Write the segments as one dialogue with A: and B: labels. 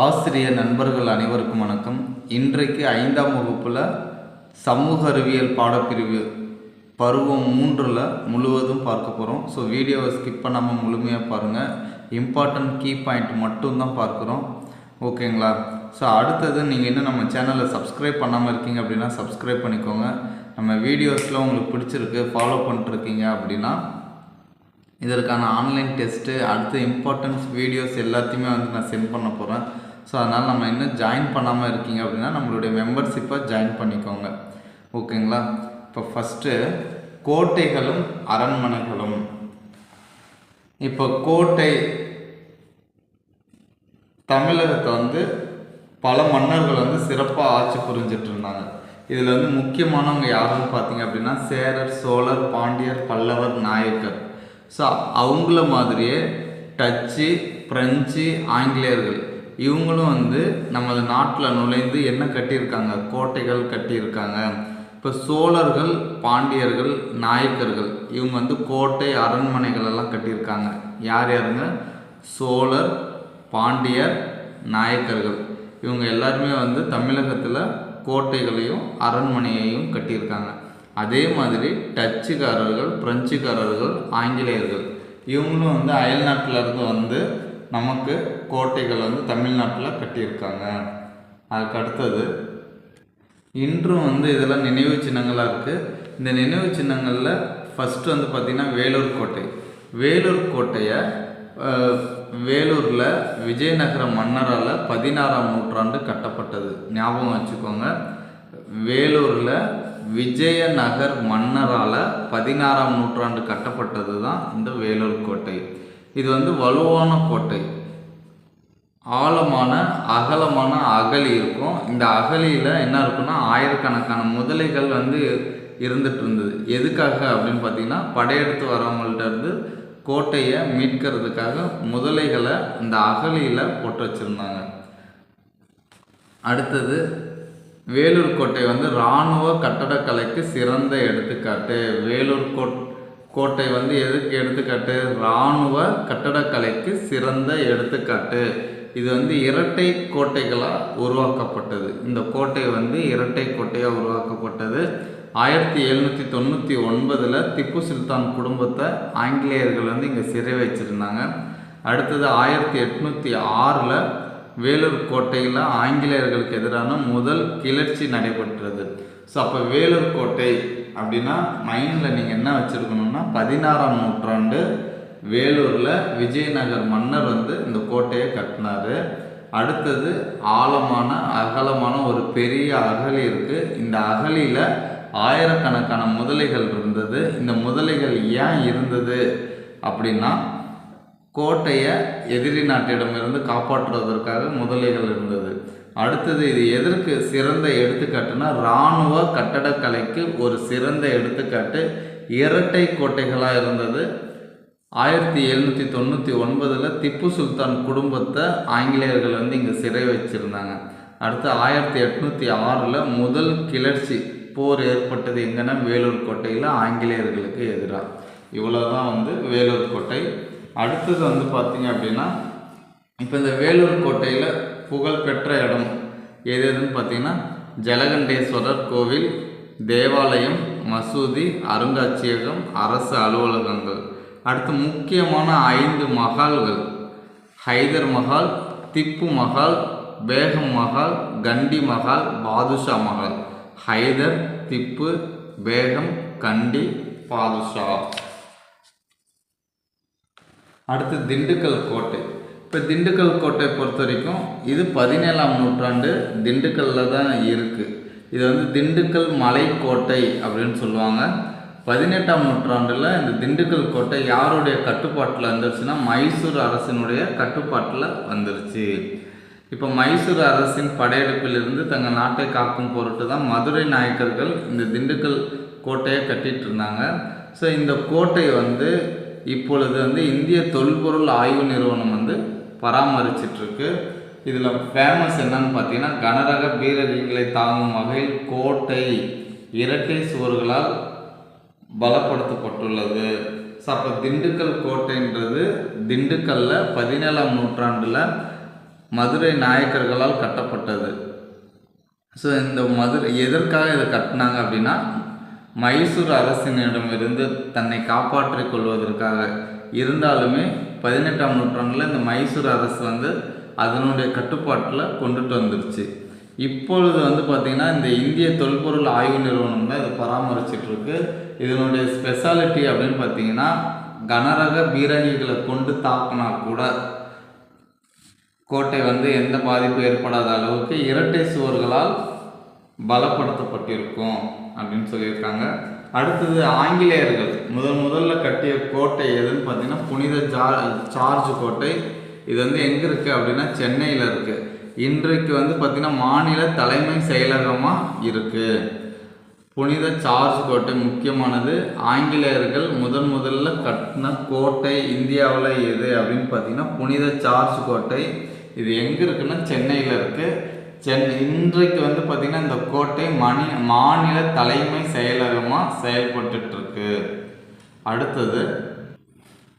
A: ஆசிரியர் நண்பர்கள் அனைவருக்கும் வணக்கம். இன்றைக்கு 5ஆம் வகுப்பில் சமூக அறிவியல் பாடப்பிரிவு பருவம் 3ல் முழுவதும் பார்க்க போகிறோம். ஸோ வீடியோவை ஸ்கிப் பண்ணாமல் முழுமையாக பாருங்கள். இம்பார்ட்டன்ட் கீ பாயிண்ட் மட்டும்தான் பார்க்குறோம். ஓகேங்களா? ஸோ அடுத்தது நீங்கள் இன்னும் நம்ம சேனலை சப்ஸ்கிரைப் பண்ணாமல் இருக்கீங்க அப்படின்னா சப்ஸ்கிரைப் பண்ணிக்கோங்க. நம்ம வீடியோஸில் உங்களுக்கு பிடிச்சிருக்கு, ஃபாலோ பண்ணிட்டுருக்கீங்க அப்படின்னா இதற்கான ஆன்லைன் டெஸ்ட்டு, அடுத்து இம்பார்ட்டன்ஸ் வீடியோஸ் எல்லாத்தையுமே நான் சென்ட் பண்ண போகிறேன். ஸோ அதனால் நம்ம இன்னும் ஜாயின் பண்ணாமல் இருக்கீங்க அப்படின்னா நம்மளுடைய மெம்பர்ஷிப்பை ஜாயின் பண்ணிக்கோங்க. ஓகேங்களா? இப்போ ஃபஸ்ட்டு கோட்டைகளும் அரண்மனைகளும். இப்போ கோட்டை தமிழகத்தை பல மன்னர்கள் சிறப்பாக ஆட்சி புரிஞ்சிட்டு இருந்தாங்க. இதில் முக்கியமானவங்க யாருன்னு பார்த்தீங்க அப்படின்னா சேரர், சோழர், பாண்டியர், பல்லவர், நாயக்கர். ஸோ அவங்கள மாதிரியே டச்சு, பிரெஞ்சு, ஆங்கிலேயர்கள் இவங்களும் நமது நாட்டில் நுழைந்து என்ன கட்டியிருக்காங்க, கோட்டைகள் கட்டியிருக்காங்க. இப்போ சோழர்கள், பாண்டியர்கள், நாயக்கர்கள் இவங்க கோட்டை, அரண்மனைகள் எல்லாம் கட்டியிருக்காங்க. யார் யாருங்க? சோழர், பாண்டியர், நாயக்கர்கள் இவங்க எல்லாருமே தமிழகத்தில் கோட்டைகளையும் அரண்மனையையும் கட்டியிருக்காங்க. அதே மாதிரி டச்சுக்காரர்கள், பிரெஞ்சுக்காரர்கள், ஆங்கிலேயர்கள் இவங்களும் அயல்நாட்டிலேருந்து நமக்கு கோட்டைகள் தமிழ்நாட்டில் கட்டியிருக்காங்க. அதுக்கு அடுத்தது இன்றும் இதெல்லாம் நினைவு சின்னங்களாக இருக்குது. இந்த நினைவு சின்னங்களில் ஃபஸ்ட்டு பார்த்திங்கன்னா வேலூர் கோட்டை. வேலூர் கோட்டையை வேலூரில் விஜயநகர மன்னரால் 16ஆம் நூற்றாண்டு கட்டப்பட்டது. ஞாபகம் வச்சுக்கோங்க. வேலூரில் விஜயநகர் மன்னரால் 16ஆம் நூற்றாண்டு கட்டப்பட்டது தான் இந்த வேலூர் கோட்டை. இது வலுவான கோட்டை. ஆழமான அகலமான அகழி இருக்கும். இந்த அகழியில் என்ன இருக்குன்னா ஆயிரக்கணக்கான முதலைகள் இருந்துட்டு இருந்தது. எதுக்காக அப்படின்னு பார்த்தீங்கன்னா படையெடுத்து வரவங்கள்ட்ட இருந்து கோட்டையை மீட்கிறதுக்காக முதலைகளை இந்த அகழியில் போட்டு வச்சுருந்தாங்க. அடுத்தது வேலூர் கோட்டை இராணுவ கட்டடக்கலைக்கு சிறந்த எடுத்துக்காட்டு. வேலூர் கோட்டை எதுக்கு எடுத்துக்காட்டு? இராணுவ கட்டடக்கலைக்கு சிறந்த எடுத்துக்காட்டு. இது இரட்டை கோட்டைகளாக உருவாக்கப்பட்டது. இந்த கோட்டை இரட்டை கோட்டையாக உருவாக்கப்பட்டது. 1799 திப்பு சுல்தான் குடும்பத்தை ஆங்கிலேயர்கள் இங்கே சிறை வச்சுருந்தாங்க. அடுத்தது 1806 வேலூர் கோட்டையில் ஆங்கிலேயர்களுக்கு எதிரான முதல் கிளர்ச்சி நடைபெற்றது. ஸோ அப்போ வேலூர் கோட்டை அப்படின்னா மைண்டில் நீங்கள் என்ன வச்சுருக்கணும்னா 16ஆம் நூற்றாண்டு வேலூரில் விஜயநகர் மன்னர் இந்த கோட்டையை கட்டினார். அடுத்தது ஆழமான அகலமான ஒரு பெரிய அகழி இருக்குது. இந்த அகழியில் ஆயிரக்கணக்கான முதலைகள் இருந்தது. இந்த முதலைகள் ஏன் இருந்தது அப்படின்னா கோட்டையை எதிரி நாட்டிடமிருந்து காப்பாற்றுவதற்காக முதலைகள் இருந்தது. அடுத்தது இது எதற்கு சிறந்த எடுத்துக்காட்டுனா இராணுவ கட்டடக்கலைக்கு ஒரு சிறந்த எடுத்துக்காட்டு. இரட்டை கோட்டைகளாக இருந்தது. 1799 திப்பு சுல்தான் குடும்பத்தை ஆங்கிலேயர்கள் இங்கே சிறை வச்சுருந்தாங்க. அடுத்து 1806 முதல் கிளர்ச்சி போர் ஏற்பட்டது எங்கன்னா வேலூர் கோட்டையில் ஆங்கிலேயர்களுக்கு எதிராக. இவ்வளோதான் வேலூர் கோட்டை. அடுத்தது பார்த்தீங்க அப்படின்னா இப்போ இந்த வேலூர் கோட்டையில் புகழ்பெற்ற இடம் எது எதுன்னு பார்த்தீங்கன்னா ஜலகண்டேஸ்வரர் கோவில், தேவாலயம், மசூதி, அருங்காட்சியகம், அரசு அலுவலகங்கள். அடுத்து முக்கியமான 5 மஹால்கள்: ஹைதர் மஹால், திப்பு மஹால், பேகம் மஹால், கண்டி மஹால், பாதுஷா மஹால். ஹைதர், திப்பு, பேகம், கண்டி, பாதுஷா. அடுத்து திண்டுக்கல் கோட்டை. இப்போ திண்டுக்கல் கோட்டை பொறுத்த வரைக்கும் இது 17ஆம் நூற்றாண்டு திண்டுக்கல்லில் தான் இருக்குது. இது திண்டுக்கல் மலைக்கோட்டை அப்படின்னு சொல்லுவாங்க. 18ஆம் நூற்றாண்டில் இந்த திண்டுக்கல் கோட்டை யாருடைய கட்டுப்பாட்டில் வந்துருச்சுன்னா மைசூர் அரசினுடைய கட்டுப்பாட்டில் வந்துருச்சு. இப்போ மைசூர் அரசின் படையெடுப்பிலிருந்து தங்கள் நாட்டை காக்கும் பொருட்டு தான் மதுரை நாயக்கர்கள் இந்த திண்டுக்கல் கோட்டையை கட்டிகிட்டு இருந்தாங்க. ஸோ இந்த கோட்டை இப்பொழுது இந்திய தொல்பொருள் ஆய்வு நிறுவனம் பராமரிச்சிட்ருக்கு. இதில் ஃபேமஸ் என்னன்னு பார்த்தீங்கன்னா கனரக பீரங்கிகளை தாங்கும் வகையில் கோட்டை இரட்டை சுவர்களால் பலப்படுத்தப்பட்டுள்ளது. ஸோ அப்போ திண்டுக்கல் கோட்டைன்றது திண்டுக்கல்லில் 17ஆம் நூற்றாண்டில் மதுரை நாயக்கர்களால் கட்டப்பட்டது. ஸோ இந்த மதுரை எதற்காக இதை கட்டினாங்க அப்படின்னா, மைசூர் அரசினிடமிருந்து தன்னை காப்பாற்றிக் கொள்வதற்காக. இருந்தாலுமே 18ஆம் நூற்றாண்டில் இந்த மைசூர் அரசு வந்து அதனுடைய கட்டுப்பாட்டில் கொண்டுட்டு வந்துருச்சு. இப்பொழுது வந்து பார்த்திங்கன்னா இந்த இந்திய தொல்பொருள் ஆய்வு நிறுவனம் தான் இதை பராமரிச்சிட்ருக்கு. இதனுடைய ஸ்பெஷாலிட்டி அப்படின்னு பார்த்திங்கன்னா, கனரக பீரங்கிகளை கொண்டு தாக்கினா கூட கோட்டை வந்து எந்த பாதிப்பு ஏற்படாத அளவுக்கு இரட்டை சுவர்களால் பலப்படுத்தப்பட்டிருக்கும் அப்படின்னு சொல்லியிருக்காங்க. அடுத்தது ஆங்கிலேயர்கள் முதல்ல கட்டிய கோட்டை எதுன்னு பார்த்தீங்கன்னா புனித ஜார்ஜ் கோட்டை. இது வந்து எங்கே இருக்குது அப்படின்னா சென்னையில் இருக்குது. இன்றைக்கு வந்து பார்த்திங்கன்னா மாநில தலைமை செயலகமாக இருக்குது. புனித ஜார்ஜ் கோட்டை முக்கியமானது. ஆங்கிலேயர்கள் முதல்ல கட்டின கோட்டை இந்தியாவில் எது அப்படின்னு பார்த்தீங்கன்னா புனித ஜார்ஜ் கோட்டை. இது எங்கே இருக்குன்னா சென்னையில் இருக்குது. இன்றைக்கு வந்து பார்த்திங்கன்னா இந்த கோட்டை மாநில தலைமை செயலகமாக செயல்பட்டுருக்கு. அடுத்தது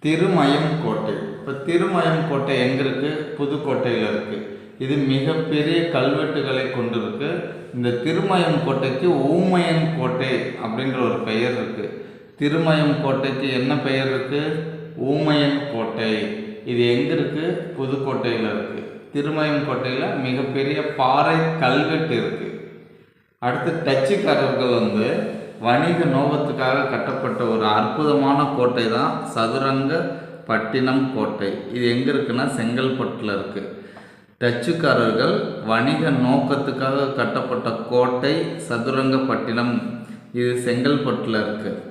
A: திருமயம் கோட்டை. இப்போ திருமயம் கோட்டை எங்கே இருக்குது? புதுக்கோட்டையில் இருக்குது. இது மிகப்பெரிய கல்வெட்டுகளை கொண்டிருக்கு. இந்த திருமயம் கோட்டைக்கு ஊமையன் கோட்டை அப்படின்ற ஒரு பெயர் இருக்குது. திருமயம் கோட்டைக்கு என்ன பெயர் இருக்குது? ஊமையன் கோட்டை. இது எங்கே இருக்குது? புதுக்கோட்டையில் இருக்குது. திருமயம் கோட்டையில் மிகப்பெரிய பாறை கல்வெட்டு இருக்குது. அடுத்து டச்சுக்காரர்கள் வந்து வணிக நோக்கத்துக்காக கட்டப்பட்ட ஒரு அற்புதமான கோட்டை தான் சதுரங்க பட்டினம் கோட்டை. இது எங்கே இருக்குன்னா செங்கல்பட்டில் இருக்குது. டச்சுக்காரர்கள் வணிக நோக்கத்துக்காக கட்டப்பட்ட கோட்டை சதுரங்கப்பட்டினம், இது செங்கல்பட்டில் இருக்குது.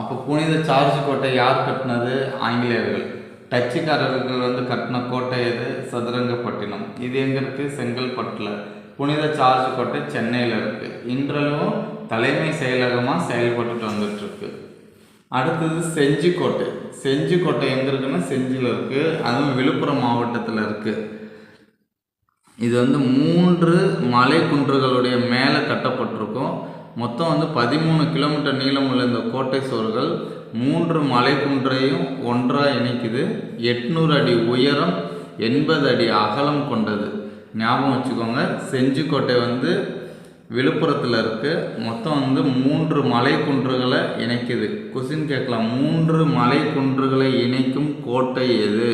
A: அப்போ புனித ஜார்ஜ் கோட்டை யார் கட்டினது? ஆங்கிலேயர்கள். டச்சுக்காரர்கள் வந்து கட்டின கோட்டை எது? சதுரங்கப்பட்டினம். இது எங்கே இருக்குது? செங்கல்பட்டில். புனித ஜார்ஜ் கோட்டை சென்னையில் இருக்குது. இன்றளவும் தலைமை செயலகமாக செயல்பட்டுட்டு வந்துட்டுருக்கு. அடுத்தது செஞ்சிக்கோட்டை. செஞ்சிக்கோட்டை எங்கே இருக்குன்னா செஞ்சியில் இருக்குது. அதுவும் விழுப்புரம் மாவட்டத்தில் இருக்குது. இது வந்து 3 மலை குன்றுகளுடைய மேலே கட்டப்பட்டிருக்கும். மொத்தம் வந்து 13 கிலோமீட்டர் நீளம் உள்ள இந்த கோட்டை சுவர்கள் 3 மலை குன்றையும் ஒன்றாக இணைக்குது. 800 அடி உயரம், 80 அடி அகலம் கொண்டது. ஞாபகம் வச்சுக்கோங்க. செஞ்சிக்கோட்டை வந்து விழுப்புரத்தில் இருக்குது. மொத்தம் வந்து 3 மலை குன்றுகளை இணைக்குது. கொஸ்டின் கேட்கலாம், 3 மலை குன்றுகளை இணைக்கும் கோட்டை எது?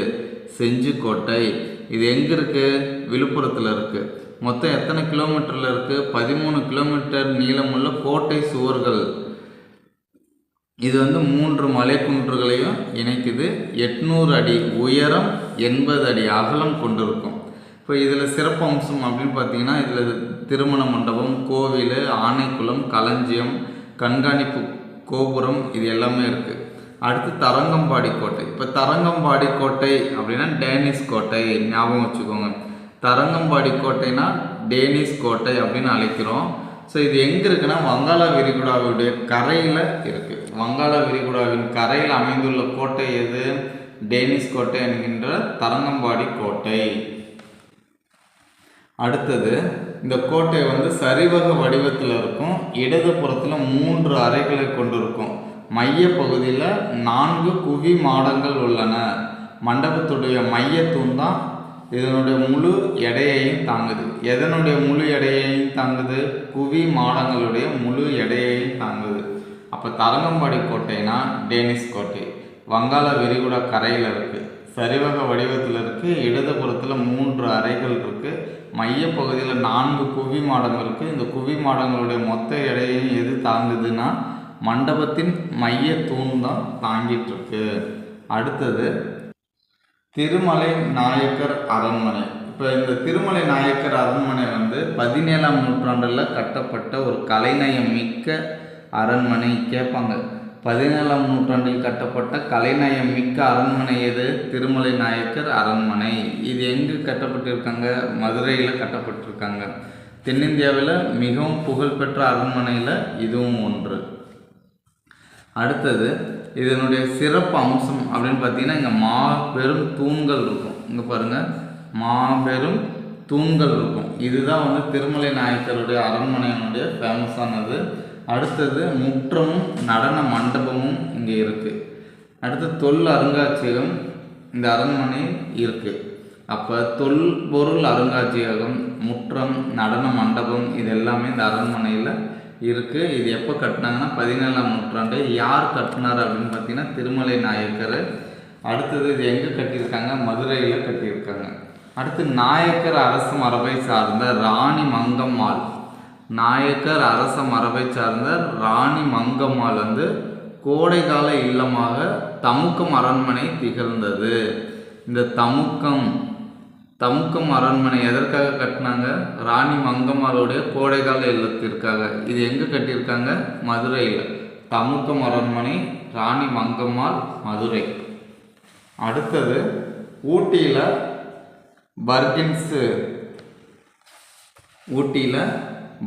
A: செஞ்சிக்கோட்டை. இது எங்கே இருக்குது? விழுப்புரத்தில் இருக்குது. மொத்தம் எத்தனை கிலோமீட்டரில் இருக்குது? 13 கிலோமீட்டர் நீளமுள்ள கோட்டை சுவர்கள். இது வந்து 3 மலை குன்றுகளையும் இணைக்குது. 800 அடி உயரம், 80 அடி அகலம் கொண்டிருக்கும். இப்போ இதில் சிறப்பு அம்சம் அப்படின்னு பார்த்தீங்கன்னா, இதில் திருமண மண்டபம், கோவில், ஆணைக்குளம், களஞ்சியம், கண்காணிப்பு கோபுரம், இது எல்லாமே இருக்குது. அடுத்து தரங்கம்பாடி கோட்டை. இப்போ தரங்கம்பாடி கோட்டை அப்படின்னா டேனிஷ் கோட்டை, ஞாபகம் வச்சுக்கோங்க. தரங்கம்பாடி கோட்டைனா டேனிஷ் கோட்டை அப்படின்னு அழைக்கிறோம். ஸோ இது எங்கே இருக்குன்னா வங்காள விரிகுடாவுடைய கரையில் இருக்குது. வங்காள விரிகுடாவின் கரையில் அமைந்துள்ள கோட்டை எது? டேனிஷ் கோட்டை என்கின்ற தரங்கம்பாடி கோட்டை. அடுத்தது இந்த கோட்டை வந்து சரிவக வடிவத்தில் இருக்கும். இடது புறத்தில் 3 அறைகளை கொண்டிருக்கும். மைய பகுதியில் 4 குவி மாடங்கள் உள்ளன. மண்டபத்துடைய மையத்தூண் தான் இதனுடைய முழு எடையையும் தாங்குது. எதனுடைய முழு எடையையும் தாங்குது? குவி மாடங்களுடைய முழு எடையையும் தாங்குது. அப்போ தரங்கம்பாடி கோட்டைனா டேனிஷ் கோட்டை, வங்காள விரிகுடா கரையில் இருக்குது, சரிவக வடிவத்தில் இருக்குது. இடதுபுறத்தில் 3 அறைகள் இருக்குது. மையப்பகுதியில் 4 குவி மாடம் இருக்குது. இந்த குவி மாடங்களுடைய மொத்த எடையையும் எது தாங்குதுன்னா மண்டபத்தின் மைய தூண் தான் தாங்கிட்டு இருக்கு. அடுத்தது திருமலை நாயக்கர் அரண்மனை. இப்போ இந்த திருமலை நாயக்கர் அரண்மனை வந்து 17ஆம் நூற்றாண்டில் கட்டப்பட்ட ஒரு கலைநயம் மிக்க அரண்மனை. கேட்பாங்க, 17ஆம் நூற்றாண்டில் கட்டப்பட்ட கலைநயம் மிக்க அரண்மனை எது? திருமலை நாயக்கர் அரண்மனை. இது எங்கு கட்டப்பட்டிருக்காங்க? மதுரையில் கட்டப்பட்டிருக்காங்க. தென்னிந்தியாவில் மிகவும் புகழ்பெற்ற அரண்மனையில் இதுவும் ஒன்று. அடுத்தது இதனுடைய சிறப்பு அம்சம் அப்படின்னு பார்த்தீங்கன்னா, இங்கே மாபெரும் தூண்கள் இருக்கும். இங்கே பாருங்கள், மாபெரும் தூண்கள் இருக்கும். இதுதான் வந்து திருமலை நாயக்கருடைய அரண்மனையினுடைய ஃபேமஸானது. அடுத்தது முற்றமும் நடன மண்டபமும் இங்கே இருக்குது. அடுத்து தொல் அருங்காட்சியகம் இந்த அரண்மனை இருக்குது. அப்போ தொல்பொருள் அருங்காட்சியகம், முற்றம், நடன மண்டபம் இது எல்லாமே இந்த அரண்மனையில் இருக்குது. இது எப்போ கட்டினாங்கன்னா 17ஆம் நூற்றாண்டு. யார் கட்டினார் அப்படின்னு பார்த்தீங்கன்னா திருமலை நாயக்கர். அடுத்தது இது எங்கே கட்டியிருக்காங்க? மதுரையில் கட்டியிருக்காங்க. அடுத்து நாயக்கர் அரச மரபை சார்ந்த ராணி மங்கம்மாள். நாயக்கர் அரச மரபை சார்ந்த ராணி மங்கம்மாள் வந்து கோடைகால இல்லமாக தமுக்கம் அரண்மனை திகழ்ந்தது. இந்த தமுக்கம் அரண்மனை எதற்காக கட்டினாங்க? ராணி மங்கம்மாளுடைய கோடைகால இல்லத்திற்காக. இது எங்கே கட்டியிருக்காங்க? மதுரையில். தமுக்கம் அரண்மனை, ராணி மங்கம்மாள், மதுரை. அடுத்தது ஊட்டியில்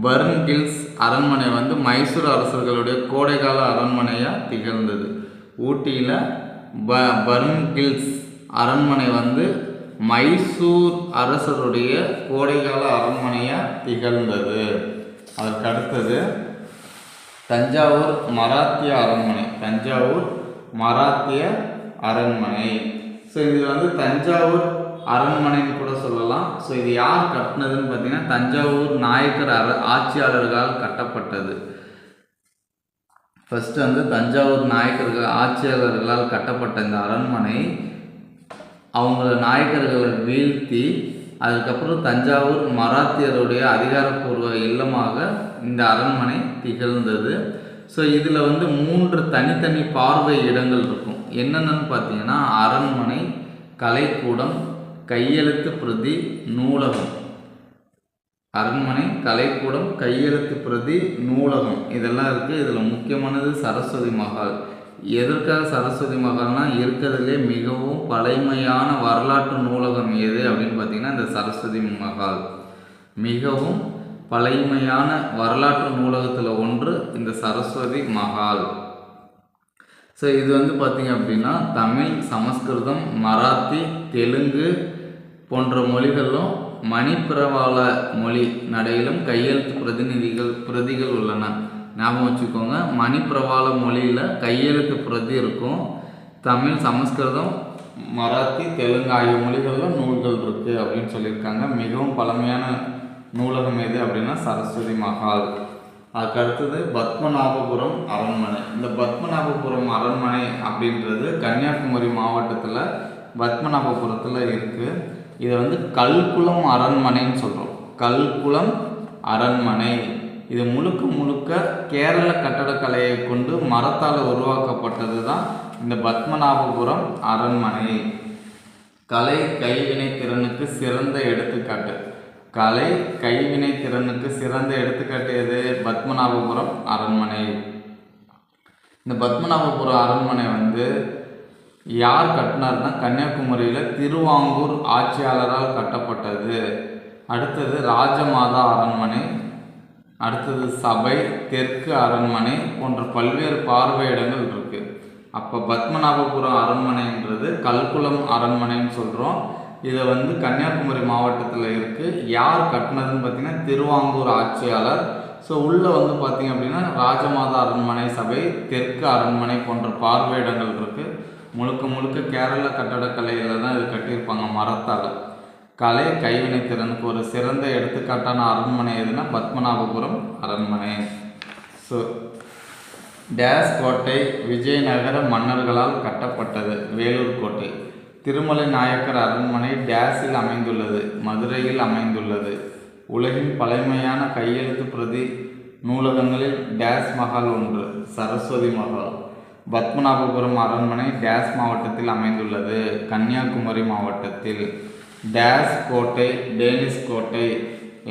A: பர்ன்கில்ஸ் அரண்மனை வந்து மைசூர் அரசர்களுடைய கோடைகால அரண்மனையாக திகழ்ந்தது. ஊட்டியில் பர்ன்கில்ஸ் அரண்மனை வந்து மைசூர் அரசருடைய கோடைகால அரண்மனையாக திகழ்ந்தது. அதற்கு அடுத்தது தஞ்சாவூர் மராத்திய அரண்மனை. ஸோ இது வந்து தஞ்சாவூர் அரண்மனைன்னு கூட சொல்லலாம். ஸோ இது யார் கட்டினதுன்னு பார்த்தீங்கன்னா தஞ்சாவூர் நாயக்கர் ஆட்சியாளர்களால் கட்டப்பட்டது. ஃபஸ்ட்டு வந்து தஞ்சாவூர் ஆட்சியாளர்களால் கட்டப்பட்ட இந்த அரண்மனை அவங்கள நாயக்கர்களை வீழ்த்தி அதுக்கப்புறம் தஞ்சாவூர் மராத்தியருடைய அதிகாரப்பூர்வ இல்லமாக இந்த அரண்மனை திகழ்ந்தது. ஸோ இதில் வந்து 3 தனித்தனி பார்வை இடங்கள் இருக்கும். என்னென்னு பார்த்தீங்கன்னா அரண்மனை, கலைக்கூடம், கையெழுத்து பிரதி, நூலகம். அரண்மனை, கலைக்கூடம், கையெழுத்து பிரதி, நூலகம் இதெல்லாம் இருக்குது. இதில் முக்கியமானது சரஸ்வதி மஹால். எதற்காக சரஸ்வதி மஹால்னா இருக்கிறதுலே மிகவும் பழமையான வரலாற்று நூலகம் எது அப்படின்னு பார்த்தீங்கன்னா இந்த சரஸ்வதி மஹால். மிகவும் பழமையான வரலாற்று நூலகத்தில் ஒன்று இந்த சரஸ்வதி மஹால். ஸோ இது வந்து பார்த்திங்க அப்படின்னா தமிழ், சமஸ்கிருதம், மராத்தி, தெலுங்கு போன்ற மொழிகளிலும் மணிப்பிரவாள மொழி நடையிலும் கையெழுத்து பிரதிகள் உள்ளன. ஞாபகம் வச்சுக்கோங்க, மணிப்பிரவாள மொழியில் கையெழுத்து பிரதி இருக்கும். தமிழ், சமஸ்கிருதம், மராத்தி, தெலுங்கு ஆகிய மொழிகளில் நூல்கள் இருக்குது அப்படின்னு சொல்லியிருக்காங்க. மிகவும் பழமையான நூலகம் எது அப்படின்னா சரஸ்வதி மஹால். அதுக்கு அடுத்தது பத்மநாபபுரம் அரண்மனை. இந்த பத்மநாபபுரம் அரண்மனை அப்படின்றது கன்னியாகுமரி மாவட்டத்தில் பத்மநாபபுரத்தில் இருக்குது. இதை வந்து கல்குளம் அரண்மனைன்னு சொல்கிறோம். கல்குளம் அரண்மனை இது முழுக்க கேரள கட்டடக்கலையை கொண்டு மரத்தால் உருவாக்கப்பட்டது தான் இந்த பத்மநாபபுரம் அரண்மனை. கலை கைவினை திறனுக்கு சிறந்த எடுத்துக்காட்டு. கலை கைவினை திறனுக்கு சிறந்த எடுத்துக்காட்டு எது? பத்மநாபபுரம் அரண்மனை. இந்த பத்மநாபபுரம் அரண்மனை வந்து யார் கட்டினார்னா கன்னியாகுமரியில் திருவாங்கூர் ஆட்சியாளரால் கட்டப்பட்டது. அடுத்தது ராஜமாதா அரண்மனை, அடுத்தது சபை, தெற்கு அரண்மனை போன்ற பல்வேறு பார்வையிடங்கள் இருக்குது. அப்போ பத்மநாபபுரம் அரண்மனைன்றது கல்குளம் அரண்மனைன்னு சொல்கிறோம். இதை வந்து கன்னியாகுமரி மாவட்டத்தில் இருக்குது. யார் கட்டினதுன்னு பார்த்தீங்கன்னா திருவாங்கூர் ஆட்சியாளர். ஸோ உள்ளே வந்து பார்த்திங்க அப்படின்னா ராஜமாதா அரண்மனை, சபை, தெற்கு அரண்மனை போன்ற பார்வையிடங்கள் இருக்குது. முழுக்க கேரள கட்டடக்கலையில் தான் இது கட்டியிருப்பாங்க மரத்தால். கலை கைவினை திறனுக்கு ஒரு சிறந்த எடுத்துக்காட்டான அரண்மனை எதுனா பத்மநாபபுரம் அரண்மனை. ஸோ டேஸ் கோட்டை விஜயநகர மன்னர்களால் கட்டப்பட்டது. வேலூர் கோட்டை. திருமலை நாயக்கர் அரண்மனை டேஸில் அமைந்துள்ளது. மதுரையில் அமைந்துள்ளது. உலகின் பழமையான கையெழுத்து பிரதி நூலகங்களில் டேஸ் மஹால் ஒன்று, சரஸ்வதி மஹால். பத்மநாபபுரம் அரண்மனை டேஸ் மாவட்டத்தில் அமைந்துள்ளது. கன்னியாகுமரி மாவட்டத்தில். டேஸ் கோட்டை டேனிஷ் கோட்டை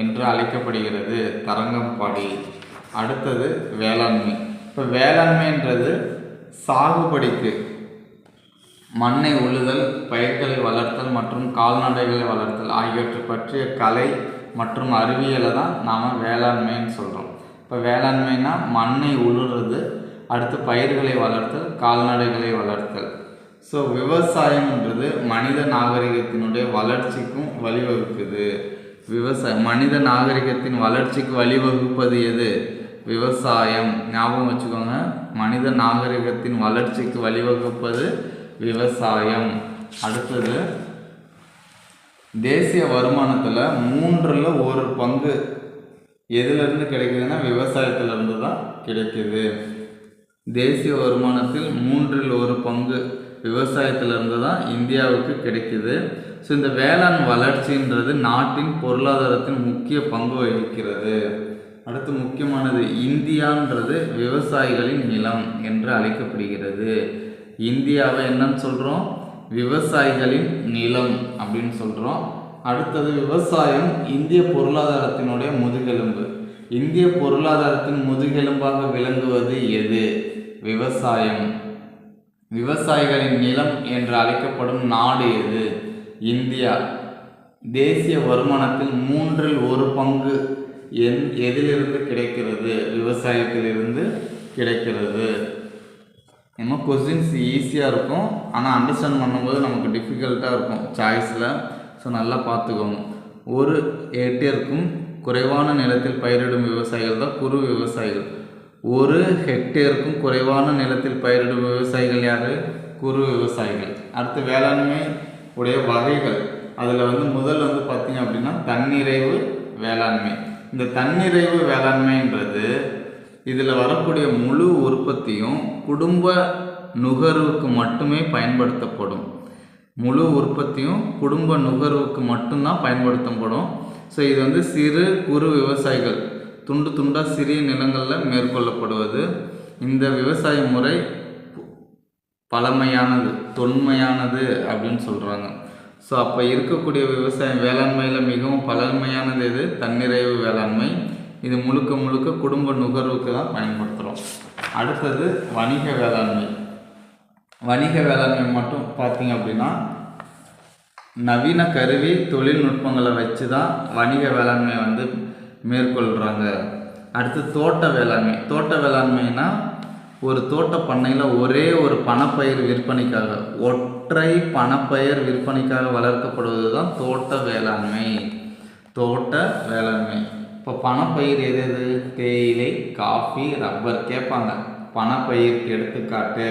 A: என்று அழைக்கப்படுகிறது. தரங்கம்பாடி. அடுத்தது வேளாண்மை. இப்போ வேளாண்மைன்றது சாகுபடிக்கு மண்ணை உழுதல், பயிர்களை வளர்த்தல் மற்றும் கால்நடைகளை வளர்த்தல் ஆகியவற்றை பற்றிய கலை மற்றும் அறிவியலை தான் நாம் வேளாண்மைன்னு சொல்கிறோம். இப்போ வேளாண்மைனா மண்ணை உழுறது, அடுத்து பயிர்களை வளர்த்தல், கால்நடைகளை வளர்த்தல். ஸோ விவசாயம்ன்றது மனித நாகரிகத்தினுடைய வளர்ச்சிக்கும் வழிவகுக்குது. மனித நாகரிகத்தின் வளர்ச்சிக்கு வழிவகுப்பது எது? விவசாயம். ஞாபகம் வச்சுக்கோங்க, மனித நாகரிகத்தின் வளர்ச்சிக்கு வழிவகுப்பது விவசாயம். அடுத்தது தேசிய வருமானத்தில் 1/3 எதுலேருந்து கிடைக்குதுன்னா விவசாயத்திலிருந்து தான் கிடைக்குது. தேசிய வருமானத்தில் 1/3 விவசாயத்திலிருந்து தான் இந்தியாவுக்கு கிடைக்குது. ஸோ இந்த வேளாண் வளர்ச்சின்றது நாட்டின் பொருளாதாரத்தின் முக்கிய பங்கு வகிக்கிறது. அடுத்து முக்கியமானது, இந்தியான்றது விவசாயிகளின் நிலம் என்று அழைக்கப்படுகிறது. இந்தியாவை என்னன்னு சொல்கிறோம்? விவசாயிகளின் நிலம் அப்படின்னு சொல்கிறோம். அடுத்தது, விவசாயம் இந்திய பொருளாதாரத்தினுடைய முதுகெலும்பு. இந்திய பொருளாதாரத்தின் முதுகெலும்பாக விளங்குவது எது? விவசாயம். விவசாயிகளின் நிலம் என்று அழைக்கப்படும் நாடு எது? இந்தியா. தேசிய வருமானத்தில் 1/3 எதிலிருந்து கிடைக்கிறது? விவசாயத்திலிருந்து கிடைக்கிறது. இன்னும் கொஸ்டின்ஸ் ஈஸியாக இருக்கும், ஆனால் அண்டர்ஸ்டாண்ட் பண்ணும்போது நமக்கு டிஃபிகல்ட்டாக இருக்கும் சாய்ஸில். ஸோ நல்லா பார்த்துக்கோங்க. 1 ஹெக்டேருக்கும் குறைவான நிலத்தில் பயிரிடும் விவசாயிகள் தான் குறு விவசாயிகள். 1 ஹெக்டேருக்கும் குறைவான நிலத்தில் பயிரிடும் விவசாயிகள் யார்? குறு விவசாயிகள். அடுத்து வேளாண்மை உடைய வகைகள். அதில் முதல் பார்த்திங்க அப்படின்னா தன்னிறைவு வேளாண்மை. இந்த தன்னிறைவு வேளாண்மைன்றது இதில் வரக்கூடிய முழு உற்பத்தியும் குடும்ப நுகர்வுக்கு மட்டுமே பயன்படுத்தப்படும். முழு உற்பத்தியும் குடும்ப நுகர்வுக்கு மட்டும்தான் பயன்படுத்தப்படும். ஸோ இது சிறு குறு விவசாயிகள் துண்டு துண்டாக சிறிய நிலங்களில் மேற்கொள்ளப்படுவது. இந்த விவசாய முறை பழமையானது, தொன்மையானது அப்படின்னு சொல்கிறாங்க. ஸோ அப்போ இருக்கக்கூடிய விவசாயம் வேளாண்மையில் மிகவும் பழமையானது எது? தன்னிறைவு வேளாண்மை. இது முழுக்க முழுக்க குடும்ப நுகர்வுக்கு தான் பயன்படுத்துகிறோம். அடுத்தது வணிக வேளாண்மை. வணிக வேளாண்மை மட்டும் பார்த்திங்க அப்படின்னா நவீன கருவி தொழில்நுட்பங்களை வச்சு தான் வணிக வேளாண்மை மேற்கொள்கிறாங்க. அடுத்து தோட்ட வேளாண்மை. தோட்ட வேளாண்மைனா ஒரு தோட்ட பண்ணையில் ஒரே ஒரு பணப்பயிர் விற்பனைக்காக, ஒற்றை பணப்பயிர் விற்பனைக்காக வளர்க்கப்படுவது தான் தோட்ட வேளாண்மை. தோட்ட வேளாண்மை. இப்போ பணப்பயிர் எது எது? தேயிலை, காஃபி, ரப்பர் கேட்பாங்க. பணப்பயிருக்கு எடுத்துக்காட்டு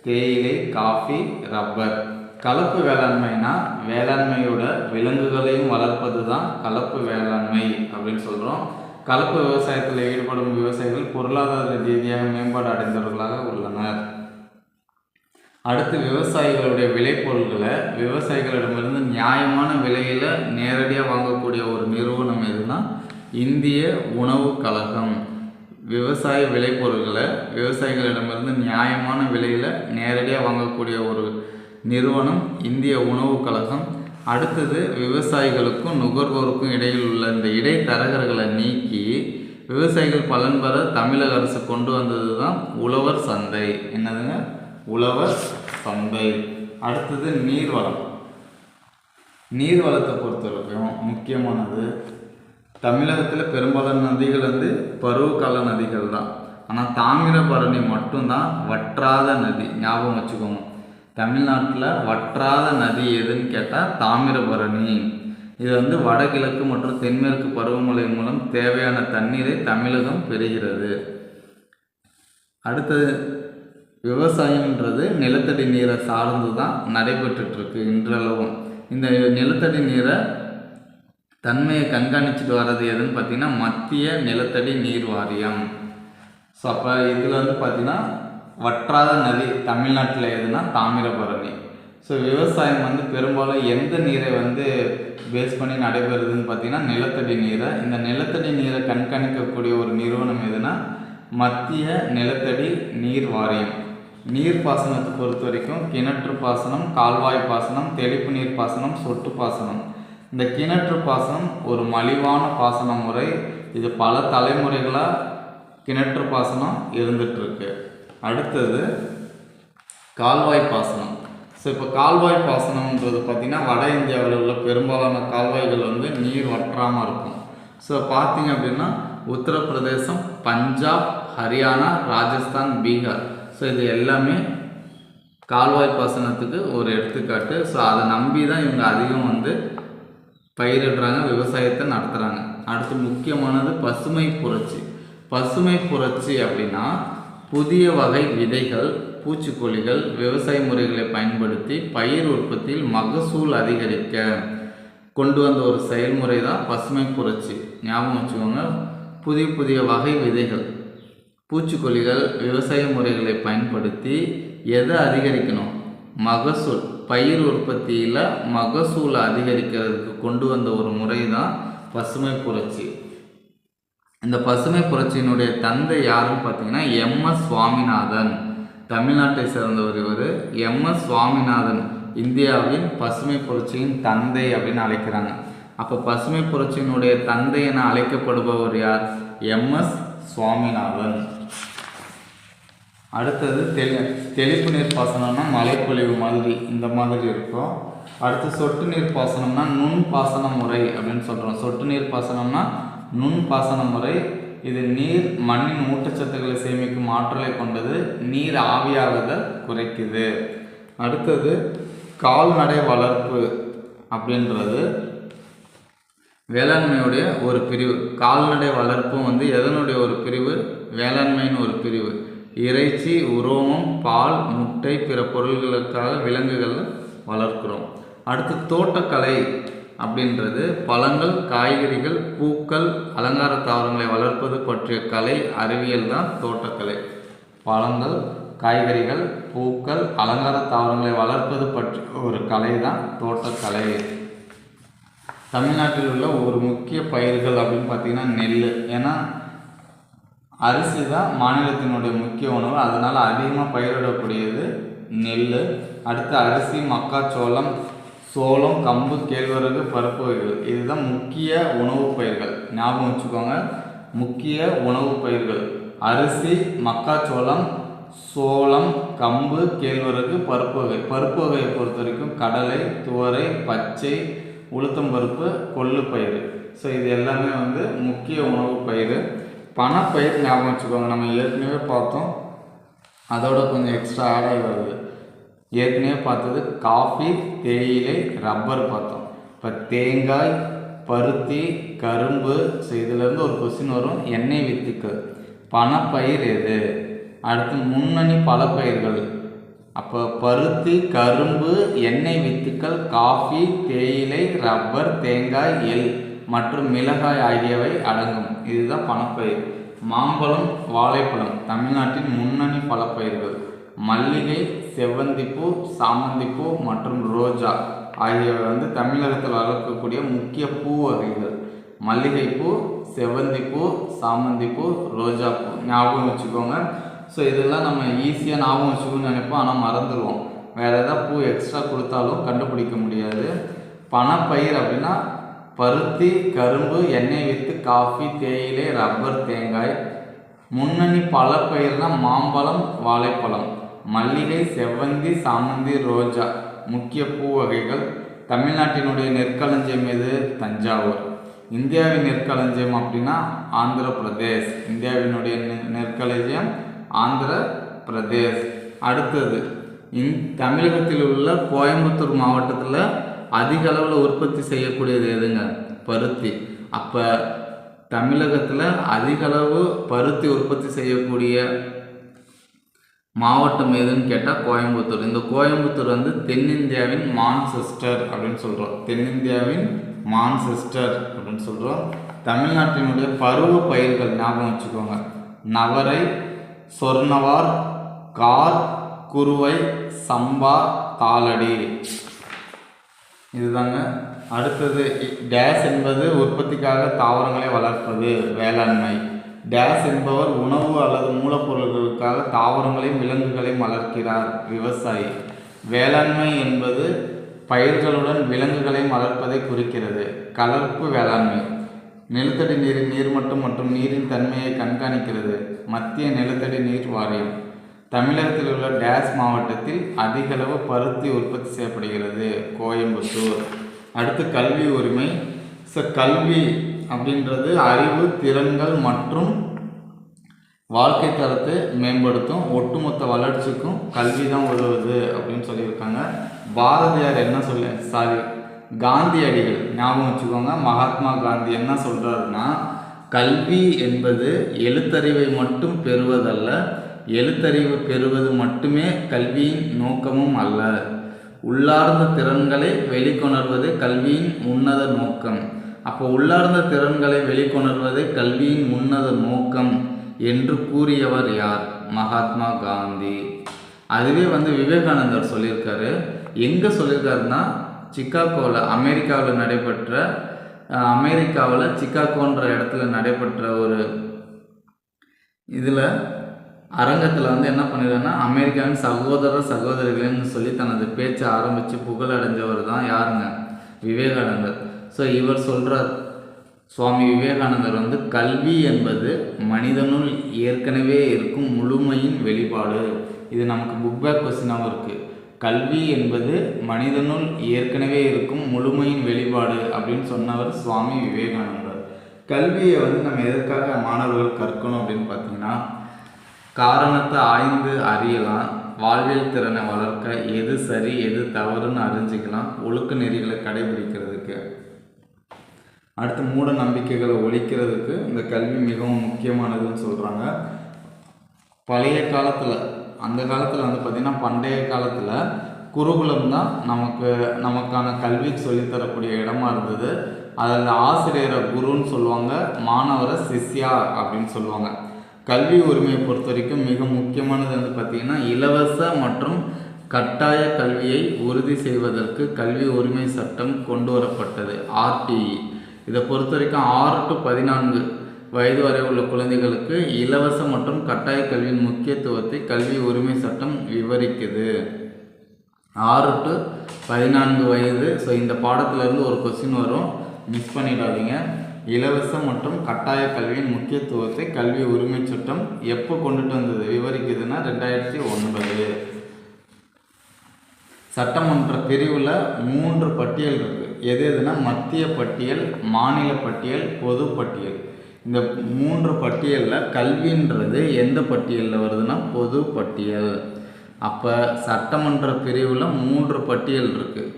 A: தேயிலை, காஃபி, ரப்பர். கலப்பு வேளாண்மைனா வேளாண்மையோட விலங்குகளையும் வளர்ப்பது தான் கலப்பு வேளாண்மை அப்படின்னு சொல்கிறோம். கலப்பு விவசாயத்தில் ஈடுபடும் விவசாயிகள் பொருளாதார ரீதியாக மேம்பாடு அடைந்தவர்களாக உள்ளனர். அடுத்து விவசாயிகளுடைய விளைபொருட்களை விவசாயிகளிடமிருந்து நியாயமான விலையில் நேரடியாக வாங்கக்கூடிய ஒரு நிறுவனம் எதுனா இந்திய உணவு கழகம். விவசாய விளைபொருட்களை விவசாயிகளிடமிருந்து நியாயமான விலையில் நேரடியாக வாங்கக்கூடிய ஒரு நிறுவனம் இந்திய உணவு கழகம். அடுத்தது, விவசாயிகளுக்கும் நுகர்வோருக்கும் இடையில் உள்ள இந்த இடைத்தரகர்களை நீக்கி விவசாயிகள் பலன் பெற தமிழக அரசு கொண்டு வந்தது தான் உழவர் சந்தை. என்னதுங்க? உழவர் சந்தை. அடுத்தது நீர்வளம். நீர்வளத்தை பொறுத்தவரைக்கும் முக்கியமானது, தமிழகத்தில் பெரும்பாலான நதிகள் பருவகால நதிகள் தான். ஆனால் தாமிரபரணி மட்டும்தான் வற்றாத நதி. ஞாபகம் வச்சுக்கோங்க. தமிழ்நாட்டில் வற்றாத நதி எதுன்னு கேட்டால் தாமிரபரணி. இது வடகிழக்கு மற்றும் தென்மேற்கு பருவமழை மூலம் தேவையான தண்ணீரை தமிழகம் பெறுகிறது. அடுத்தது, விவசாயம்ன்றது நிலத்தடி நீரை சார்ந்து தான் நடைபெற்றுருக்கு இன்றளவும். இந்த நிலத்தடி நீரை தன்மையை கண்காணிச்சுட்டு வர்றது எதுன்னு பார்த்தீங்கன்னா மத்திய நிலத்தடி நீர் வாரியம். ஸோ அப்போ இதில் பார்த்தீங்கன்னா வற்றாத நதி தமிழ்நாட்டில் எதுனா தாமிரபரணி. ஸோ விவசாயம் பெரும்பாலும் எந்த நீரை பேஸ் பண்ணி நடைபெறுதுன்னு பார்த்தீங்கன்னா நிலத்தடி நீரை. இந்த நிலத்தடி நீரை கண்காணிக்கக்கூடிய ஒரு நிறுவனம் எதுனா மத்திய நிலத்தடி நீர் வாரியம். நீர் பாசனத்தை பொறுத்த வரைக்கும் கிணற்று பாசனம், கால்வாய் பாசனம், தெளிப்பு நீர் பாசனம், சொட்டு பாசனம். இந்த கிணற்று பாசனம் ஒரு மலிவான பாசன முறை. இது பல தலைமுறைகளாக கிணற்று பாசனம் இருந்துகிட்ருக்கு. அடுத்தது கால்வாய் பாசனம். ஸோ இப்போ கால்வாய் பாசனம்ன்றது பார்த்திங்கன்னா வட இந்தியாவில் உள்ள பெரும்பாலான கால்வாய்கள் நீர் வற்றாமல் இருக்கும். ஸோ பார்த்திங்க அப்படின்னா உத்தரப்பிரதேசம், பஞ்சாப், ஹரியானா, ராஜஸ்தான், பீகார். ஸோ இது எல்லாமே கால்வாய் பாசனத்துக்கு ஒரு எடுத்துக்காட்டு. ஸோ அதை நம்பி தான் இவங்க அதிகம் பயிரிடுறாங்க, விவசாயத்தை நடத்துகிறாங்க. அடுத்து முக்கியமானது பசுமை புரட்சி. பசுமை புரட்சி அப்படின்னா புதிய வகை விதைகள், பூச்சிக்கொல்லிகள், விவசாய முறைகளை பயன்படுத்தி பயிர் உற்பத்தியில் மகசூல் அதிகரிக்க கொண்டு வந்த ஒரு செயல்முறை தான் பசுமை புரட்சி. ஞாபகம் வச்சுக்கோங்க. புதிய புதிய வகை விதைகள், பூச்சிக்கொல்லிகள், விவசாய முறைகளை பயன்படுத்தி எதை அதிகரிக்கணும்? மகசூல், பயிர் உற்பத்தியில் மகசூலை அதிகரிக்கிறதுக்கு கொண்டு வந்த ஒரு முறை தான் பசுமை புரட்சி. இந்த பசுமை புரட்சியினுடைய தந்தை யாருன்னு பார்த்தீங்கன்னா எம்.எஸ். சுவாமிநாதன். தமிழ்நாட்டை சேர்ந்தவர் இவர். எம்.எஸ். சுவாமிநாதன் இந்தியாவின் பசுமை புரட்சியின் தந்தை அப்படின்னு அழைக்கிறாங்க. அப்போ பசுமை புரட்சியினுடைய தந்தை என அழைக்கப்படுபவர் யார்? எம்.எஸ். சுவாமிநாதன். அடுத்தது தெளிப்பு நீர் பாசனம்னா மழைப்பொழிவு மாதிரி இந்த மாதிரி இருக்கும். அடுத்து சொட்டு நீர் பாசனம்னா நுண் பாசன முறை அப்படின்னு சொல்கிறோம். சொட்டு நீர் பாசனம்னா நுண் பாசன முறை. இது நீர் மண்ணின் ஊட்டச்சத்துக்களை சேமிக்கும் ஆற்றலை கொண்டது. நீர் ஆவியாவதை குறைக்குது. அடுத்தது கால்நடை வளர்ப்பு அப்படின்றது வேளாண்மையுடைய ஒரு பிரிவு. கால்நடை வளர்ப்பும் எதனுடைய ஒரு பிரிவு? வேளாண்மையின் ஒரு பிரிவு. இறைச்சி, உரோமம், பால், முட்டை, பிற பொருள்களுக்காக விலங்குகள் வளர்க்கிறோம். அடுத்து தோட்டக்கலை அப்படின்றது பழங்கள், காய்கறிகள், பூக்கள், அலங்கார தாவரங்களை வளர்ப்பது பற்றிய கலை அறிவியல் தான் தோட்டக்கலை. பழங்கள், காய்கறிகள், பூக்கள், அலங்கார தாவரங்களை வளர்ப்பது பற்றி ஒரு கலை தான் தோட்டக்கலை. தமிழ்நாட்டில் உள்ள ஒரு முக்கிய பயிர்கள் அப்படின்னு பார்த்தீங்கன்னா நெல். ஏன்னா அரிசி தான் மாநிலத்தினுடைய முக்கிய உணவு, அதனால் அதிகமாக பயிரிடக்கூடியது நெல். அடுத்து அரிசி, மக்காச்சோளம், சோளம், கம்பு, கேழ்வரகு, பருப்பு வகைகள். இதுதான் முக்கிய உணவு பயிர்கள். ஞாபகம் வச்சுக்கோங்க. முக்கிய உணவு பயிர்கள் அரிசி, மக்காச்சோளம், சோளம், கம்பு, கேழ்வரகு, பருப்பு வகை. பருப்பு வகையை பொறுத்த வரைக்கும் கடலை, துவரை, பச்சை, உளுத்தம்பருப்பு, கொள்ளு பயிர். ஸோ இது எல்லாமே முக்கிய உணவு பயிர். பணப்பயிர் ஞாபகம் வச்சுக்கோங்க. நம்ம ஏற்கனவே பார்த்தோம், அதோட கொஞ்சம் எக்ஸ்ட்ரா ஆட் ஆகி வருது. ஏற்கனவே பார்த்தது காஃபி, தேயிலை, ரப்பர் பார்த்தோம். இப்போ தேங்காய், பருத்தி, கரும்பு. ஸோ இதிலேருந்து ஒரு கொஸ்டின் வரும், எண்ணெய் வித்துக்கள். பணப்பயிர் எது? அடுத்து முன்னணி பல பயிர்கள். அப்போ பருத்தி, கரும்பு, எண்ணெய் வித்துக்கள், காஃபி, தேயிலை, ரப்பர், தேங்காய், எள் மற்றும் மிளகாய் ஆகியவை அடங்கும். இதுதான் பணப்பயிர். மாம்பழம், வாழைப்பழம் தமிழ்நாட்டின் முன்னணி பலப்பயிர்கள். மல்லிகை, செவ்வந்திப்பூ, சாமந்திப்பூ மற்றும் ரோஜா ஆகியவை தமிழகத்தில் வளர்க்கக்கூடிய முக்கிய பூ வகைகள். மல்லிகைப்பூ, செவ்வந்திப்பூ, சாமந்திப்பூ, ரோஜாப்பூ. ஞாபகம் வச்சுக்கோங்க. ஸோ இதெல்லாம் நம்ம ஈஸியாக ஞாபகம் வச்சுக்கணும்னு நினைப்போம், ஆனால் மறந்துடுவோம். வேறு எதாவது பூ எக்ஸ்ட்ரா கொடுத்தாலும் கண்டுபிடிக்க முடியாது. பணப்பயிர் அப்படின்னா பருத்தி, கரும்பு, எண்ணெய் வித்து, காஃபி, தேயிலை, ரப்பர், தேங்காய். முன்னணி பல பயிர்னா மாம்பழம், வாழைப்பழம், மல்லிகை, செவ்வந்தி, சாமந்தி, ரோஜா முக்கிய பூ வகைகள். தமிழ்நாட்டினுடைய நெற்களஞ்சியம் எது? தஞ்சாவூர். இந்தியாவின் நெற்களஞ்சியம் அப்படின்னா ஆந்திர பிரதேஷ். இந்தியாவினுடைய நெற்களஞ்சியம் ஆந்திர பிரதேஷ். அடுத்தது தமிழகத்தில் உள்ள கோயம்புத்தூர் மாவட்டத்தில் அதிக அளவில் உற்பத்தி செய்யக்கூடியது எதுங்க? பருத்தி. அப்போ தமிழகத்தில் அதிக அளவு பருத்தி உற்பத்தி செய்யக்கூடிய மாவட்டம் எதுன்னு கேட்டால் கோயம்புத்தூர். இந்த கோயம்புத்தூர் தென்னிந்தியாவின் மான்செஸ்டர் அப்படின்னு சொல்கிறோம். தென்னிந்தியாவின் மான்செஸ்டர் அப்படின்னு சொல்கிறோம். தமிழ்நாட்டினுடைய பருவ பயிர்கள் ஞாபகம் வச்சுக்கோங்க. நவரை, சொர்ணவார், கார், குருவை, சம்பா, தாளடி. இதுதாங்க. அடுத்தது டேஸ் என்பது உற்பத்திக்காக தாவரங்களை வளர்ப்பது, வேளாண்மை. டேஸ் என்பவர் உணவு அல்லது மூலப்பொருட்களுக்காக தாவரங்களையும் விலங்குகளையும் வளர்க்கிறார், விவசாயி. வேளாண்மை என்பது பயிர்களுடன் விலங்குகளையும் வளர்ப்பதை குறிக்கிறது, கலர்ப்பு வேளாண்மை. நிலத்தடி நீரின் நீர்மட்டம் மற்றும் நீரின் தன்மையை கண்காணிக்கிறது, மத்திய நிலத்தடி நீர் வாரியம். தமிழகத்தில் உள்ள டேஸ் மாவட்டத்தில் அதிகளவு பருத்தி உற்பத்தி செய்யப்படுகிறது, கோயம்புத்தூர். அடுத்து கல்வி உரிமை. கல்வி அப்படின்றது அறிவு, திறன்கள் மற்றும் வாழ்க்கை தரத்தை மேம்படுத்தும், ஒட்டுமொத்த வளர்ச்சிக்கும் கல்வி தான் உதவுது அப்படின்னு சொல்லியிருக்காங்க. பாரதியார் என்ன காந்தியடிகள் ஞாபகம் வச்சுக்கோங்க. மகாத்மா காந்தி என்ன சொல்கிறாருன்னா, கல்வி என்பது எழுத்தறிவை மட்டும் பெறுவதல்ல, எழுத்தறிவு பெறுவது மட்டுமே கல்வியின் நோக்கமும் அல்ல. உள்ளார்ந்த திறன்களை வெளிக்கொணர்வது கல்வியின் உன்னத நோக்கம். அப்போ உள்ளார்ந்த திறன்களை வெளிக்கொணர்வது கல்வியின் உன்னத நோக்கம் என்று கூறியவர் யார்? மகாத்மா காந்தி. அதுவே விவேகானந்தர் சொல்லியிருக்காரு. எங்கே சொல்லியிருக்காருன்னா சிக்காகோவில், அமெரிக்காவில் சிக்காகோன்ற இடத்துல நடைபெற்ற ஒரு இதில் அரங்கத்தில் என்ன பண்ணிடுறாருன்னா, அமெரிக்காவின் சகோதர சகோதரிகள்னு சொல்லி தனது பேச்சை ஆரம்பித்து புகழடைஞ்சவர் தான் யாருங்க? விவேகானந்தர். ஸோ இவர் சொல்கிறார், சுவாமி விவேகானந்தர் கல்வி என்பது மனிதனுள் ஏற்கனவே இருக்கும் முழுமையின் வெளிப்பாடு. இது நமக்கு புக் பேக் கொஸ்டினாகவும் இருக்குது. கல்வி என்பது மனிதனுள் ஏற்கனவே இருக்கும் முழுமையின் வெளிப்பாடு அப்படின்னு சொன்னவர் சுவாமி விவேகானந்தர். கல்வியை நம்ம எதற்காக மாணவர்கள் கற்கணும் அப்படின்னு பார்த்தீங்கன்னா, காரணத்தை ஆய்ந்து அறியலாம், வாழ்வியல் திறனை வளர்க்க, எது சரி எது தவறுன்னு அறிஞ்சிக்கலாம், ஒழுக்க நெறிகளை கடைபிடிக்கிறதுக்கு, அடுத்து மூட நம்பிக்கைகளை ஒழிக்கிறதுக்கு இந்த கல்வி மிகவும் முக்கியமானதுன்னு சொல்கிறாங்க. பழைய காலத்தில், அந்த காலத்தில் பார்த்திங்கன்னா பண்டைய காலத்தில் குருகுலம் தான் நமக்கான கல்விக்கு சொல்லித்தரக்கூடிய இடமா இருந்தது. அதில் ஆசிரியரை குருன்னு சொல்லுவாங்க, மாணவரை சிஷ்யா அப்படின்னு சொல்லுவாங்க. கல்வி உரிமையை பொறுத்த வரைக்கும் மிக முக்கியமானது பார்த்திங்கன்னா, இலவச மற்றும் கட்டாய கல்வியை உறுதி செய்வதற்கு கல்வி உரிமை சட்டம் கொண்டு வரப்பட்டது, RTE. இதை பொறுத்த வரைக்கும் 6 to 14 வயது வரை உள்ள குழந்தைகளுக்கு இலவச மற்றும் கட்டாய கல்வியின் முக்கியத்துவத்தை கல்வி உரிமை சட்டம் விவரிக்குது. 6 to 14 வயது. ஸோ இந்த பாடத்திலிருந்து ஒரு கொஸ்டின் வரும், மிஸ் பண்ணிடாதீங்க. இலவச மற்றும் கட்டாய கல்வியின் முக்கியத்துவத்தை கல்வி உரிமை சட்டம் எப்போ கொண்டுட்டு வந்தது விவரிக்குதுன்னா 2009. சட்டமன்ற பிரிவில் 3 பட்டியல் இருக்குது. எதுனா மத்திய பட்டியல், மாநில பட்டியல், பொது பட்டியல். இந்த 3 பட்டியலில் கல்வின்றது எந்த பட்டியலில் வருதுன்னா பொது பட்டியல். அப்போ சட்டமன்ற பிரிவில் 3 பட்டியல் இருக்குது,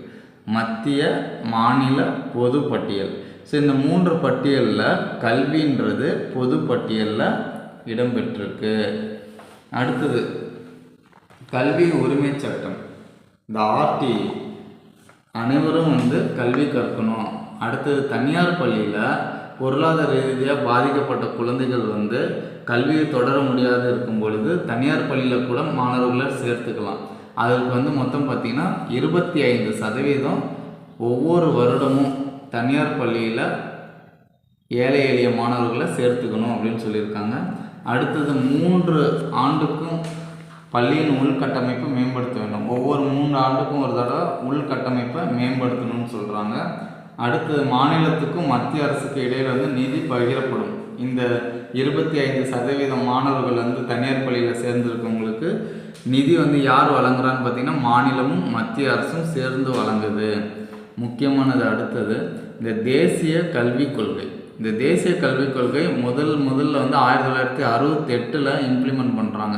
A: மத்திய, மாநில, பொது பட்டியல். ஸோ இந்த 3 பட்டியலில் கல்வின்றது பொது பட்டியலில் இடம்பெற்றிருக்கு. அடுத்தது கல்வி உரிமை சட்டம், இந்த RTE. அனைவரும் கல்வி கற்கணும். அடுத்தது தனியார் பள்ளியில் பொருளாதார ரீதியாக பாதிக்கப்பட்ட குழந்தைகள் கல்வியை தொடர முடியாது இருக்கும் பொழுது தனியார் பள்ளியில் கூட மாணவர்களை சேர்த்துக்கலாம். அதற்கு மொத்தம் பார்த்திங்கன்னா 25% ஒவ்வொரு வருடமும் தனியார் பள்ளியில் ஏழை எளிய மாணவர்களை சேர்த்துக்கணும் அப்படின்னு சொல்லியிருக்காங்க. அடுத்தது 3 ஆண்டுக்கும் பள்ளியின் உள்கட்டமைப்பை மேம்படுத்த வேண்டும். ஒவ்வொரு 3 ஆண்டுக்கும் ஒரு தடவை உள்கட்டமைப்பை மேம்படுத்தணும்னு சொல்கிறாங்க. அடுத்தது மாநிலத்துக்கும் மத்திய அரசுக்கு இடையில் நிதி பகிரப்படும். இந்த 25% மாணவர்கள் தனியார் பள்ளியில் சேர்ந்துருக்கவங்களுக்கு நிதி யார் வழங்குறான்னு பார்த்தீங்கன்னா மாநிலமும் மத்திய அரசும் சேர்ந்து வழங்குது. முக்கியமானது அடுத்தது இந்த தேசிய கல்விக் கொள்கை. இந்த தேசிய கல்விக் கொள்கை முதல்ல 1968 இம்ப்ளிமெண்ட் பண்ணுறாங்க,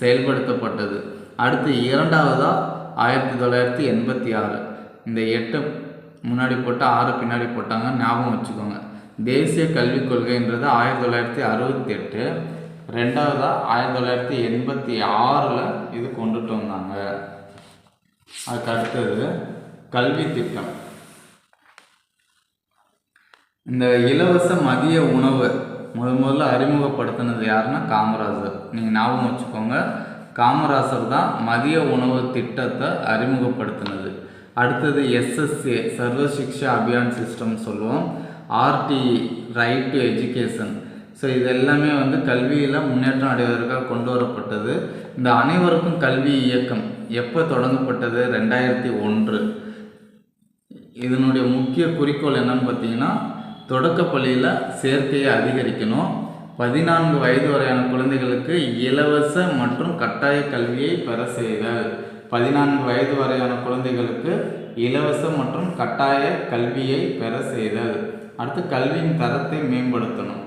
A: செயல்படுத்தப்பட்டது. அடுத்து இரண்டாவதாக 1986. இந்த 8 முன்னாடி போட்டு 6 பின்னாடி போட்டாங்க, ஞாபகம் வச்சுக்கோங்க. தேசிய கல்விக் கொள்கைன்றது 1968, ரெண்டாவதாக 1986 இது கொண்டுட்டு வந்தாங்க. அதுக்கு அடுத்தது கல்வி திட்டம். இந்த இலவச மதிய உணவு முதல்ல அறிமுகப்படுத்தினது யாருன்னா காமராஜர். நீங்கள் ஞாபகம் வச்சுக்கோங்க, காமராஜர் தான் மதிய உணவு திட்டத்தை அறிமுகப்படுத்தினது. அடுத்தது SSA, சர்வ சிக்ஷா அபியான் சிஸ்டம் சொல்லுவோம். RTE, right to education. So இது எல்லாமே கல்வியில் முன்னேற்றம் அடைவதற்காக கொண்டு வரப்பட்டது. இந்த அனைவருக்கும் கல்வி இயக்கம் எப்போ தொடங்கப்பட்டது? 2001. இதனுடைய முக்கிய குறிக்கோள் என்னன்னு பார்த்தீங்கன்னா, தொடக்கப்பள்ளியில் சேர்க்கையை அதிகரிக்கணும், 14 வயது வரையான குழந்தைகளுக்கு இலவச மற்றும் கட்டாய கல்வியை பெற செய்தல். 14 வயது வரையான குழந்தைகளுக்கு இலவச மற்றும் கட்டாய கல்வியை பெற செய்தல். அடுத்து கல்வியின் தரத்தை மேம்படுத்தணும்.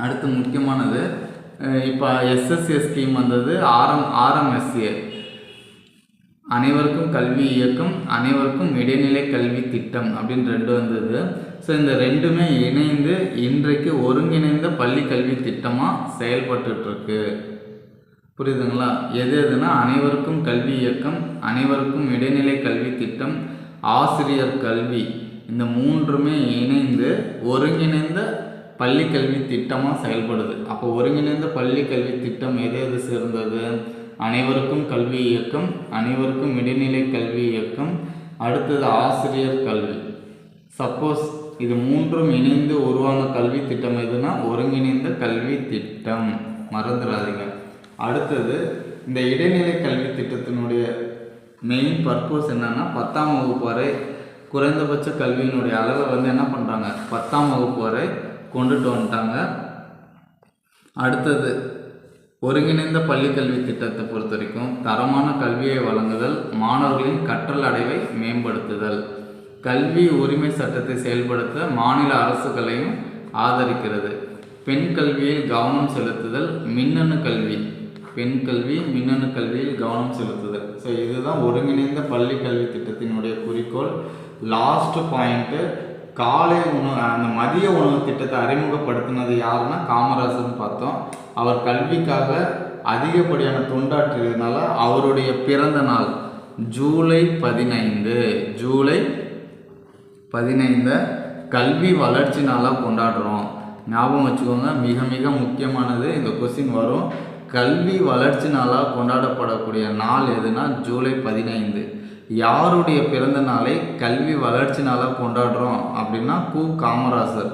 A: அடுத்து முக்கியமானது, இப்போ SSA ஸ்கீம் வந்தது, RMSA அனைவருக்கும் கல்வி இயக்கம், அனைவருக்கும் இடைநிலை கல்வி திட்டம் அப்படின்னு 2 வந்தது. ஸோ இந்த ரெண்டுமே இணைந்து இன்றைக்கு ஒருங்கிணைந்த பள்ளி கல்வி திட்டமாக செயல்பட்டுருக்கு. புரியுதுங்களா? எதுனா அனைவருக்கும் கல்வி இயக்கம், அனைவருக்கும் இடைநிலை கல்வி திட்டம், ஆசிரியர் கல்வி, இந்த மூன்றுமே இணைந்து ஒருங்கிணைந்த பள்ளி கல்வி திட்டமாக செயல்படுது. அப்போ ஒருங்கிணைந்த பள்ளி கல்வி திட்டம் எது சேர்ந்தது? அனைவருக்கும் கல்வி இயக்கம், அனைவருக்கும் இடைநிலை கல்வி இயக்கம், அடுத்தது ஆசிரியர் கல்வி. சப்போஸ் இது மூன்றும் இணைந்து உருவான கல்வி திட்டம் எதுனா ஒருங்கிணைந்த கல்வி திட்டம், மறந்துடாதீங்க. அடுத்தது இந்த இடைநிலை கல்வி திட்டத்தினுடைய மெயின் பர்பஸ் என்னன்னா 10ஆம் வகுப்பு வரை குறைந்தபட்ச கல்வியினுடைய அளவை என்ன பண்ணுறாங்க, 10ஆம் வகுப்பு வரை கொண்டுட்டு வந்துட்டாங்க. அடுத்தது ஒருங்கிணைந்த பள்ளி கல்வி திட்டத்தை பொறுத்த வரைக்கும் தரமான கல்வியை வழங்குதல், மாணவர்களின் கற்றல் அடைவை மேம்படுத்துதல், கல்வி உரிமை சட்டத்தை செயல்படுத்த மாநில அரசுகளையும் ஆதரிக்கிறது, பெண் கல்வியில் கவனம் செலுத்துதல், மின்னணு கல்வி, பெண் கல்வி மின்னணு கல்வியில் கவனம் செலுத்துதல். ஸோ இதுதான் ஒருங்கிணைந்த பள்ளி கல்வி திட்டத்தினுடைய குறிக்கோள். லாஸ்ட் பாயிண்ட்டு, காலை உணவு அந்த மதிய உணவு திட்டத்தை அறிமுகப்படுத்தினது யாருன்னா காமராஜர்னு பார்த்தோம். அவர் கல்விக்காக அதிகப்படியான தொண்டாற்றியதுனால அவருடைய பிறந்த நாள் ஜூலை 15 கல்வி வளர்ச்சி நாளாக கொண்டாடுறோம். ஞாபகம் வச்சுக்கோங்க, மிக மிக முக்கியமானது, இந்த கொஸ்டின் வரும். கல்வி வளர்ச்சி நாளாக கொண்டாடப்படக்கூடிய நாள் எதுனா ஜூலை 15. யாருடைய பிறந்த நாளை கல்வி வளர்ச்சி நாளாக கொண்டாடுறோம் அப்படின்னா கு காமராஜர்.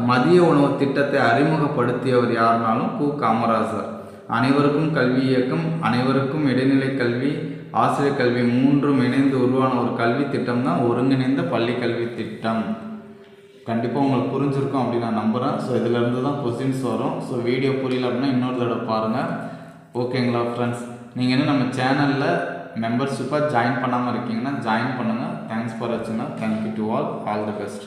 A: மதிய உணவு திட்டத்தை அறிமுகப்படுத்தியவர் யாருனாலும் கு காமராஜர். அனைவருக்கும் கல்வி இயக்கம், அனைவருக்கும் இடைநிலை கல்வி, ஆசிரியர் கல்வி மூன்றும் இணைந்து உருவான ஒரு கல்வி திட்டம் தான் ஒருங்கிணைந்த பள்ளி கல்வி திட்டம். கண்டிப்பாக உங்களுக்கு புரிஞ்சிருக்கும் அப்படின்னு நான் நம்புகிறேன். ஸோ இதிலேருந்து தான் கொஸ்டின்ஸ் வரும். ஸோ வீடியோ புரியல அப்படின்னா இன்னொரு தடவை பாருங்கள். ஓகேங்களா ஃப்ரெண்ட்ஸ்? நீங்கள் இன்னும் நம்ம சேனலில் மெம்பர்ஷிப்பாக ஜாயின் பண்ணாமல் இருக்கீங்கன்னா ஜாயின் பண்ணுங்கள். தேங்க்ஸ் ஃபார் வாட்சிங். Thank you to all the best.